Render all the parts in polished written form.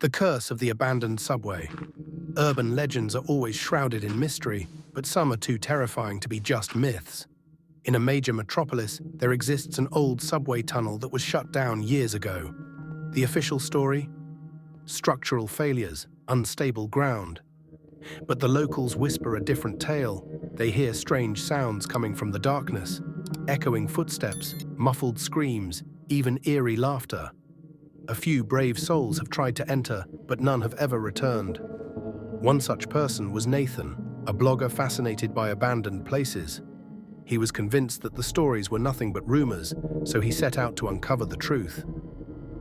The curse of the abandoned subway. Urban legends are always shrouded in mystery, but some are too terrifying to be just myths. In a major metropolis, there exists an old subway tunnel that was shut down years ago. The official story? Structural failures, unstable ground. But the locals whisper a different tale. They hear strange sounds coming from the darkness, echoing footsteps, muffled screams, even eerie laughter. A few brave souls have tried to enter, but none have ever returned. One such person was Nathan, a blogger fascinated by abandoned places. He was convinced that the stories were nothing but rumors, so he set out to uncover the truth.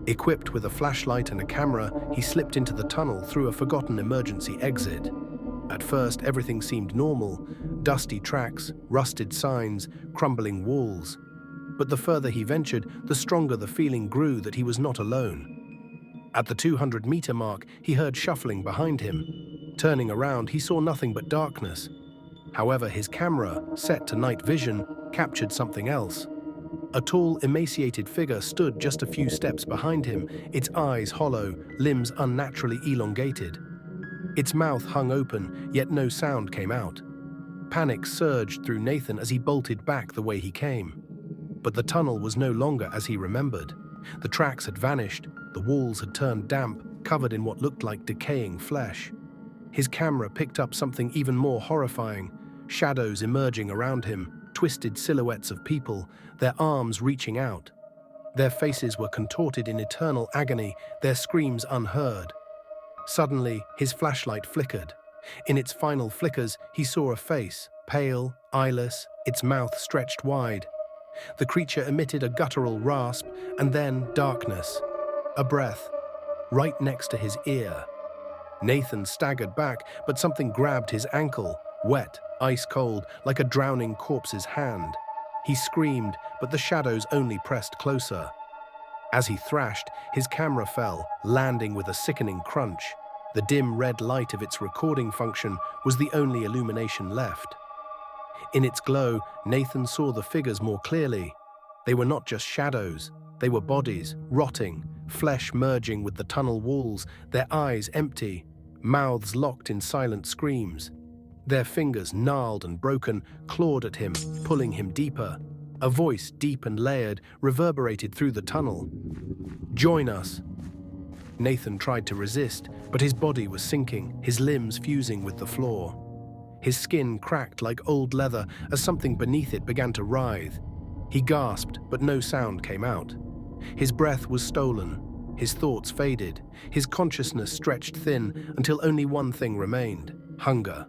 Equipped with a flashlight and a camera, he slipped into the tunnel through a forgotten emergency exit. At first, everything seemed normal: dusty tracks, rusted signs, crumbling walls. But the further he ventured, the stronger the feeling grew that he was not alone. At the 200-meter mark, he heard shuffling behind him. Turning around, he saw nothing but darkness. However, his camera, set to night vision, captured something else. A tall, emaciated figure stood just a few steps behind him, its eyes hollow, limbs unnaturally elongated. Its mouth hung open, yet no sound came out. Panic surged through Nathan as he bolted back the way he came. But the tunnel was no longer as he remembered. The tracks had vanished, the walls had turned damp, covered in what looked like decaying flesh. His camera picked up something even more horrifying: shadows emerging around him, twisted silhouettes of people, their arms reaching out. Their faces were contorted in eternal agony, their screams unheard. Suddenly, his flashlight flickered. In its final flickers, he saw a face, pale, eyeless, its mouth stretched wide. The creature emitted a guttural rasp, and then darkness. A breath, right next to his ear. Nathan staggered back, but something grabbed his ankle, wet, ice cold, like a drowning corpse's hand. He screamed, but the shadows only pressed closer. As he thrashed, his camera fell, landing with a sickening crunch. The dim red light of its recording function was the only illumination left. In its glow, Nathan saw the figures more clearly. They were not just shadows. They were bodies, rotting, flesh merging with the tunnel walls, their eyes empty, mouths locked in silent screams. Their fingers, gnarled and broken, clawed at him, pulling him deeper. A voice, deep and layered, reverberated through the tunnel. "Join us." Nathan tried to resist, but his body was sinking, his limbs fusing with the floor. His skin cracked like old leather as something beneath it began to writhe. He gasped, but no sound came out. His breath was stolen, his thoughts faded, his consciousness stretched thin until only one thing remained: hunger.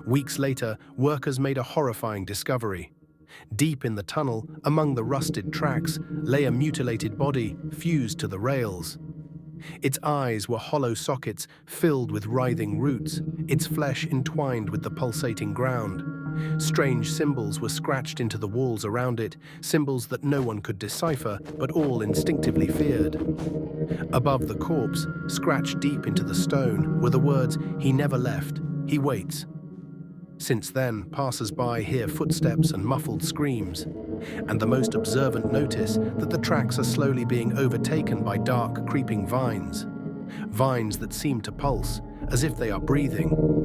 Weeks later, workers made a horrifying discovery. Deep in the tunnel, among the rusted tracks, lay a mutilated body fused to the rails. Its eyes were hollow sockets filled with writhing roots, its flesh entwined with the pulsating ground. Strange symbols were scratched into the walls around it, symbols that no one could decipher, but all instinctively feared. Above the corpse, scratched deep into the stone, were the words, "He never left, he waits." Since then, passers-by hear footsteps and muffled screams, and the most observant notice that the tracks are slowly being overtaken by dark, creeping vines. Vines that seem to pulse, as if they are breathing,